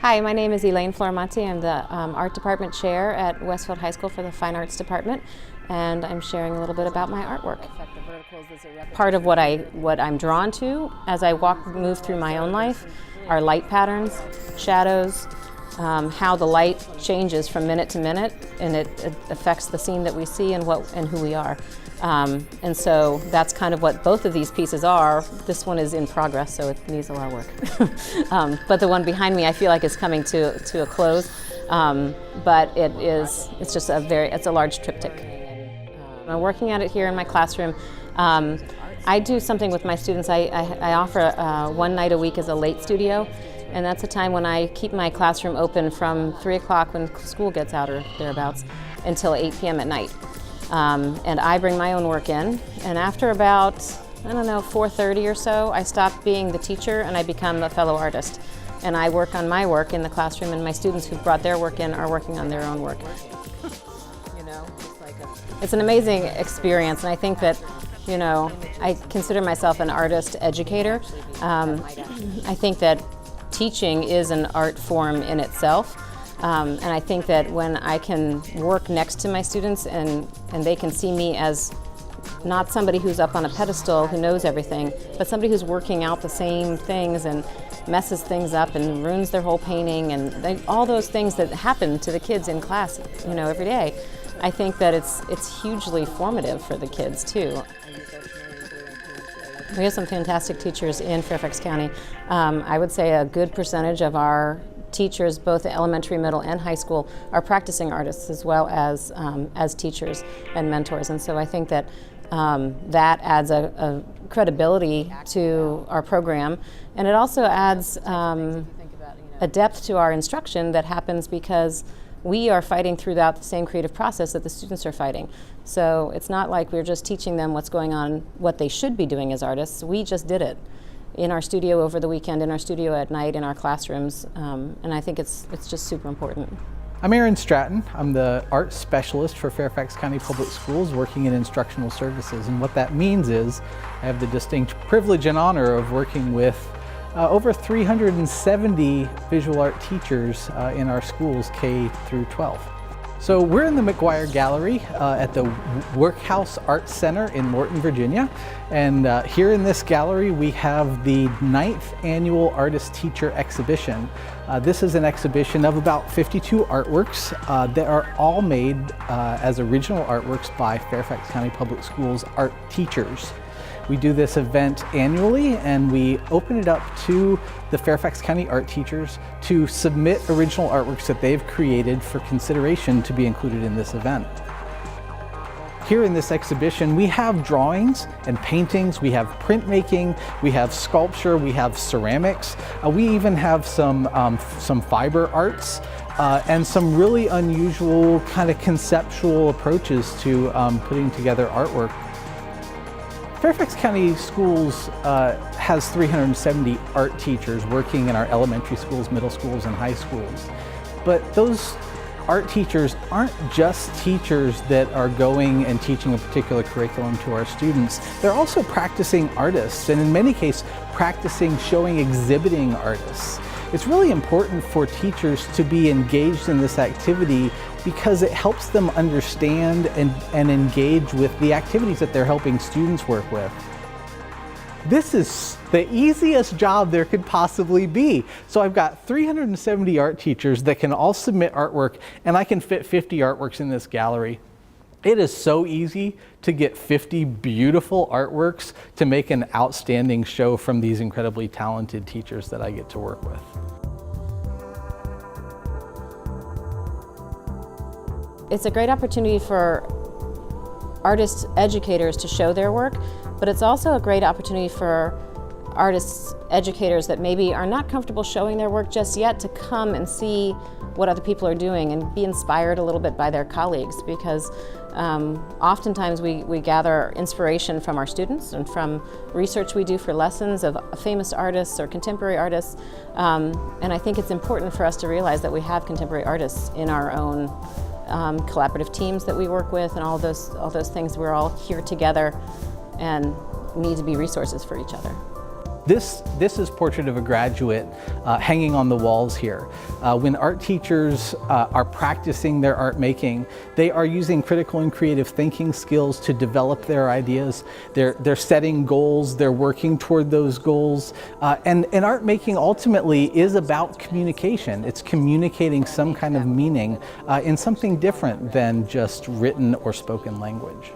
Hi, my name is Elaine Florimonte. I'm the Art Department Chair at Westfield High School for the Fine Arts Department, and I'm sharing a little bit about my artwork. Part of what I'm drawn to as I move through my own life are light patterns, shadows, how the light changes from minute to minute, and it affects the scene that we see and who we are. And so that's kind of what both of these pieces are. This one is in progress, so it needs a lot of work. But the one behind me, I feel like is coming to a close. But it's just it's a large triptych. I'm working at it here in my classroom. I do something with my students. I offer one night a week as a late studio, and that's a time when I keep my classroom open from 3 o'clock when school gets out or thereabouts until 8 p.m. at night. And I bring my own work in, and after about, 4:30 or so, I stop being the teacher and I become a fellow artist. And I work on my work in the classroom, and my students who've brought their work in are working on their own work. It's an amazing experience, and I think that, I consider myself an artist educator. I think that teaching is an art form in itself. And I think that when I can work next to my students and they can see me as not somebody who's up on a pedestal who knows everything, but somebody who's working out the same things and messes things up and ruins their whole painting and all those things that happen to the kids in class, every day. I think that it's hugely formative for the kids too. We have some fantastic teachers in Fairfax County. I would say a good percentage of our teachers, both elementary, middle, and high school, are practicing artists as well as teachers and mentors. And so I think that that adds a credibility to our program, and it also adds a depth to our instruction that happens because we are fighting throughout the same creative process that the students are fighting. So it's not like we're just teaching them what's going on, what they should be doing as artists. We just did it in our studio over the weekend, in our studio at night, in our classrooms, and I think it's just super important. I'm Aaron Stratton. I'm the art specialist for Fairfax County Public Schools working in instructional services, and what that means is I have the distinct privilege and honor of working with over 370 visual art teachers in our schools K through 12. So we're in the McGuire Gallery at the Workhouse Art Center in Morton, Virginia. And here in this gallery we have the 9th annual Artist Teacher exhibition. This is an exhibition of about 52 artworks that are all made as original artworks by Fairfax County Public Schools art teachers. We do this event annually, and we open it up to the Fairfax County art teachers to submit original artworks that they've created for consideration to be included in this event. Here in this exhibition, we have drawings and paintings, we have printmaking, we have sculpture, we have ceramics, we even have some fiber arts, and some really unusual kind of conceptual approaches to putting together artwork. Fairfax County Schools has 370 art teachers working in our elementary schools, middle schools, and high schools. But those art teachers aren't just teachers that are going and teaching a particular curriculum to our students. They're also practicing artists, and in many cases, practicing, showing, exhibiting artists. It's really important for teachers to be engaged in this activity because it helps them understand and engage with the activities that they're helping students work with. This is the easiest job there could possibly be. So I've got 370 art teachers that can all submit artwork, and I can fit 50 artworks in this gallery. It is so easy to get 50 beautiful artworks to make an outstanding show from these incredibly talented teachers that I get to work with. It's a great opportunity for artist educators to show their work, but it's also a great opportunity for artists educators that maybe are not comfortable showing their work just yet to come and see what other people are doing and be inspired a little bit by their colleagues, because oftentimes we gather inspiration from our students and from research we do for lessons of famous artists or contemporary artists, and I think it's important for us to realize that we have contemporary artists in our own collaborative teams that we work with, and all those things. We're all here together and need to be resources for each other. This is Portrait of a Graduate hanging on the walls here. When art teachers are practicing their art making, they are using critical and creative thinking skills to develop their ideas. They're setting goals, they're working toward those goals. And art making ultimately is about communication. It's communicating some kind of meaning in something different than just written or spoken language.